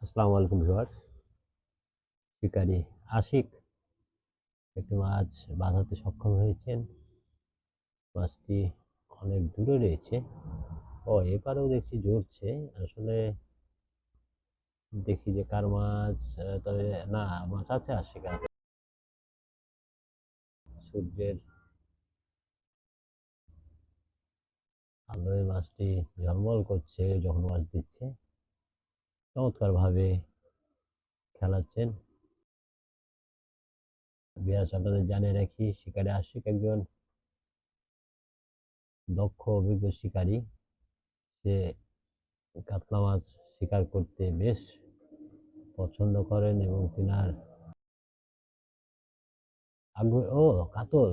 আসসালামু আলাইকুম ভিউয়ার্স। শিকারী আশিক একটি মাছ বাঁধাতে সক্ষম হয়েছেন। মাছটি অনেক দূরে রয়েছে। এপারেও দেখছি জড়ছে। আসলে দেখি যে কার মাছ। তবে না, মাছ আছে আশিক আছে। সূর্যের আলোয় মাছটি ঝলমল করছে যখন মাছ দিচ্ছে। চমৎকারভাবে খেলাচ্ছেন। ভিউয়ার্স, আপনাদের জানিয়ে রাখি, শিকারী আশিক একজন দক্ষ অভিজ্ঞ শিকারী। সে কাতলা মাছ শিকার করতে বেশ পছন্দ করেন এবং তিনার আগ্রহ। কাতল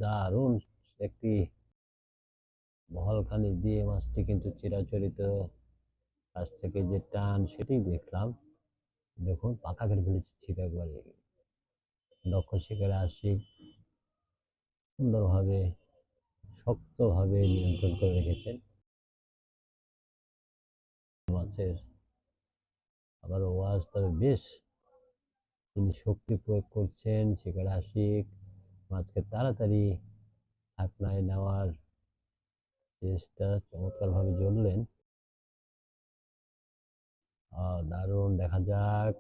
দারুণ একটি বহলখানি দিয়ে মাছটি কিন্তু চিরাচরিত কাছ থেকে যে টান সেটি দেখলাম। দেখুন পাকা করে ফেলেছি ছিপ একবারে। দক্ষ শিকারে আশিক সুন্দরভাবে শক্তভাবে নিয়ন্ত্রণ করে রেখেছেন মাছের। আবার ওয়াজ, তবে বেশ তিনি শক্তি প্রয়োগ করছেন শিকারে আশিক। মাছকে তাড়াতাড়ি ছাকনায় নেওয়ার চেষ্টা, চমৎকারভাবে জ্বললেন। দারুণ, দেখা যাক।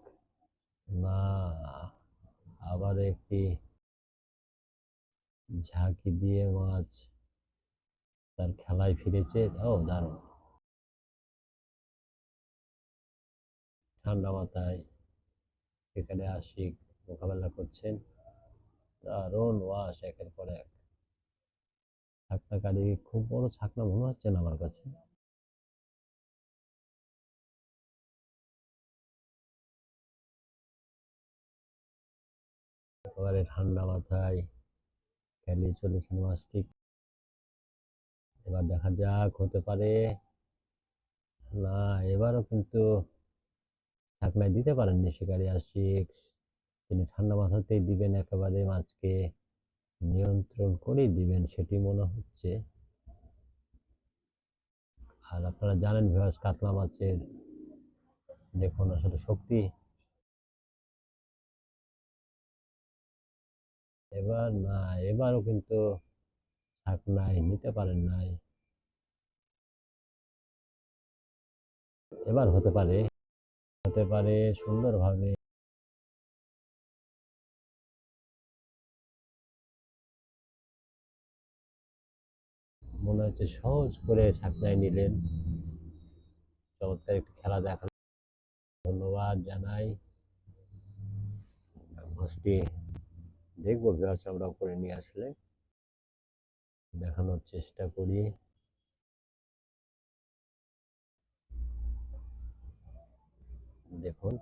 না, আবার একটি ঝাঁকি দিয়ে মাছ তার খেলায় ফিরেছে। দারুণ। ঠান্ডা মাথায় সেখানে আশিক মোকাবেলা করছেন। দারুণ ওয়াশ, একের পর এক। ছাকনাকারী খুব বড় ছাকনা মনে হচ্ছে না আমার কাছে। একেবারে ঠান্ডা মাথায় খেলিয়ে চলেছেন মাছটি। এবার দেখা যাক, হতে পারে। না, এবারও কিন্তু ছাকনায় দিতে পারেননি শিকারী আশিক। তিনি ঠান্ডা মাথাতেই দিবেন, একেবারে মাছকে নিয়ন্ত্রণ করেই দিবেন সেটি মনে হচ্ছে। আর আপনারা জানেন ভিউয়ার্স, কাতলা মাছের দেখুন আসলে শক্তি। এবার না, এবারও কিন্তু ছাকনায় নিতে পারেন নাই। এবার হতে পারে, হতে পারে সুন্দরভাবে। মনে হচ্ছে সহজ করে ছাকনায় নিলেন। চমৎকার একটি খেলা দেখালেন। ধন্যবাদ জানাই। মাছটি দেখবো ভিউয়ার্স, আমরা করে নিয়ে আসলে দেখানোর চেষ্টা করি। দেখুন,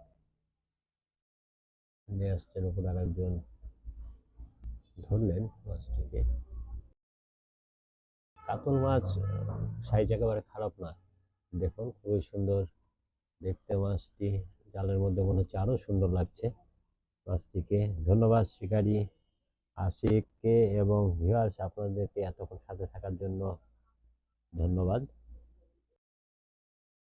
নিয়ে আসছেন উপর আরেকজন, ধরলেন মাছটিকে। কাতল মাছ সাইজ একেবারে খারাপ না। দেখুন খুবই সুন্দর দেখতে মাছটি। জালের মধ্যে মনে হচ্ছে আরো সুন্দর লাগছে মাছটিকে। ধন্যবাদ শিকারী আশিককে এবং ভিউয়ার্স, আপনাদেরকে এতক্ষণ সাথে থাকার জন্য ধন্যবাদ।